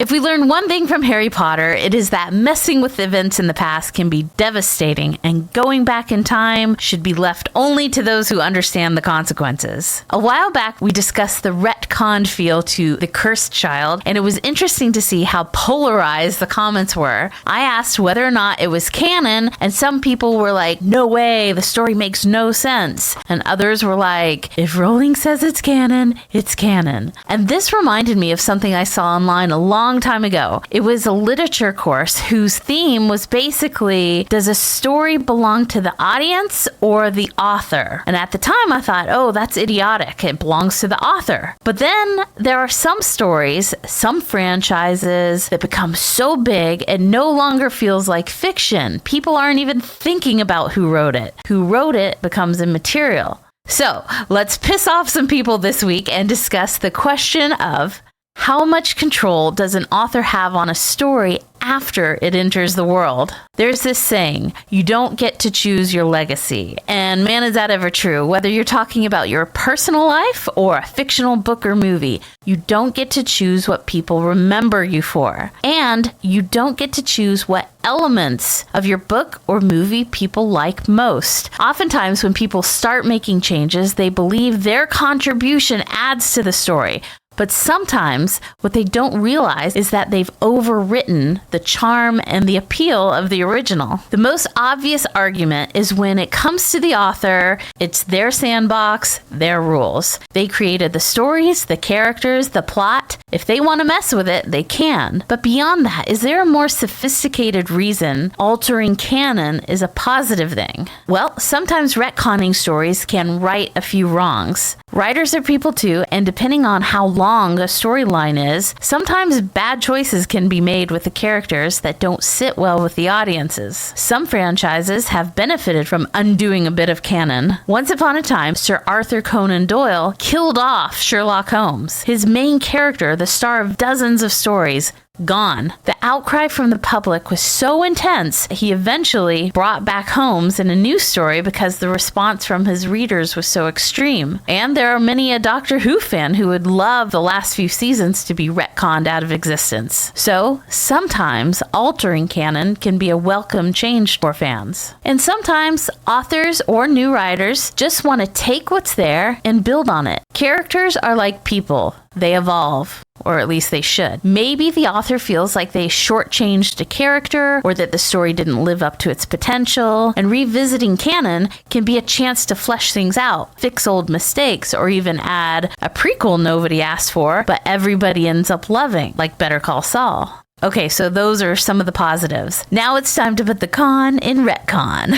If we learn one thing from Harry Potter, it is that messing with events in the past can be devastating, and going back in time should be left only to those who understand the consequences. A while back, we discussed the retcon feel to The Cursed Child, and it was interesting to see how polarized the comments were. I asked whether or not it was canon, and some people were like, no way, the story makes no sense. And others were like, if Rowling says it's canon, it's canon. And this reminded me of something I saw online a long time ago. It was a literature course whose theme was basically, does a story belong to the audience or the author? And at the time I thought, oh, that's idiotic. It belongs to the author. But then there are some stories, some franchises that become so big it no longer feels like fiction. People aren't even thinking about who wrote it. Who wrote it becomes immaterial. So let's piss off some people this week and discuss the question of, how much control does an author have on a story after it enters the world? There's this saying, you don't get to choose your legacy. And man, is that ever true? Whether you're talking about your personal life or a fictional book or movie, you don't get to choose what people remember you for. And you don't get to choose what elements of your book or movie people like most. Oftentimes, when people start making changes, they believe their contribution adds to the story. But sometimes what they don't realize is that they've overwritten the charm and the appeal of the original. The most obvious argument is when it comes to the author, it's their sandbox, their rules. They created the stories, the characters, the plot. If they want to mess with it, they can. But beyond that, is there a more sophisticated reason altering canon is a positive thing? Well, sometimes retconning stories can right a few wrongs. Writers are people too, and depending on how long a storyline is, sometimes bad choices can be made with the characters that don't sit well with the audiences. Some franchises have benefited from undoing a bit of canon. Once upon a time, Sir Arthur Conan Doyle killed off Sherlock Holmes. His main character, the star of dozens of stories, gone. The outcry from the public was so intense, he eventually brought back Holmes in a new story because the response from his readers was so extreme. And there are many a Doctor Who fan who would love the last few seasons to be retconned out of existence. So, sometimes altering canon can be a welcome change for fans. And sometimes authors or new writers just want to take what's there and build on it. Characters are like people. They evolve. Or at least they should. Maybe the author feels like they shortchanged a character or that the story didn't live up to its potential, and revisiting canon can be a chance to flesh things out, fix old mistakes, or even add a prequel nobody asked for, but everybody ends up loving, like Better Call Saul. Okay, so those are some of the positives. Now it's time to put the con in retcon.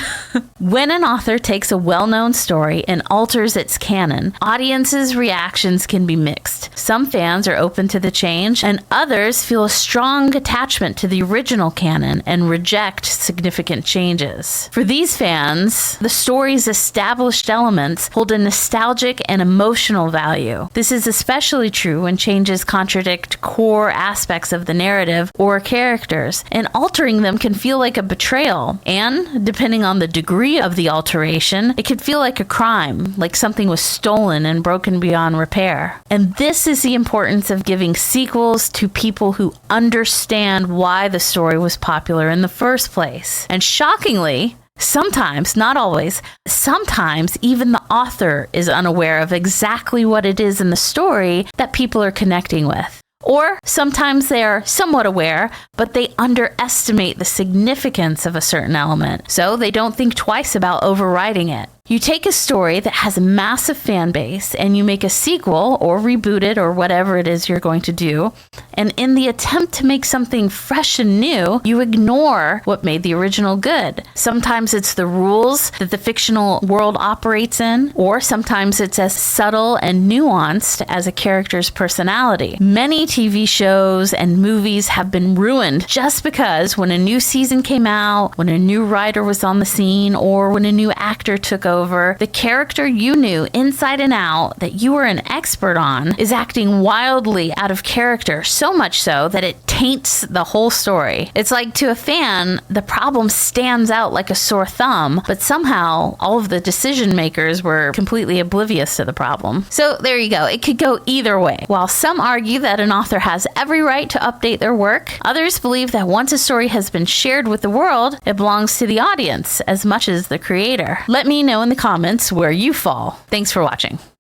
When an author takes a well-known story and alters its canon, audiences' reactions can be mixed. Some fans are open to the change, and others feel a strong attachment to the original canon and reject significant changes. For these fans, the story's established elements hold a nostalgic and emotional value. This is especially true when changes contradict core aspects of the narrative or characters, and altering them can feel like a betrayal. And, depending on the degree of the alteration, it could feel like a crime, like something was stolen and broken beyond repair. And this is the importance of giving sequels to people who understand why the story was popular in the first place. And shockingly, sometimes, not always, sometimes even the author is unaware of exactly what it is in the story that people are connecting with. Or sometimes they are somewhat aware, but they underestimate the significance of a certain element, so they don't think twice about overriding it. You take a story that has a massive fan base and you make a sequel or reboot it or whatever it is you're going to do, and in the attempt to make something fresh and new, you ignore what made the original good. Sometimes it's the rules that the fictional world operates in, or sometimes it's as subtle and nuanced as a character's personality. Many TV shows and movies have been ruined just because when a new season came out, when a new writer was on the scene, or when a new actor took over, the character you knew inside and out that you were an expert on is acting wildly out of character, so much so that it taints the whole story. It's like, to a fan, the problem stands out like a sore thumb, but somehow all of the decision makers were completely oblivious to the problem. So there you go. It could go either way. While some argue that an author has every right to update their work, others believe that once a story has been shared with the world, it belongs to the audience as much as the creator. Let me know in the comments where you fall. Thanks for watching.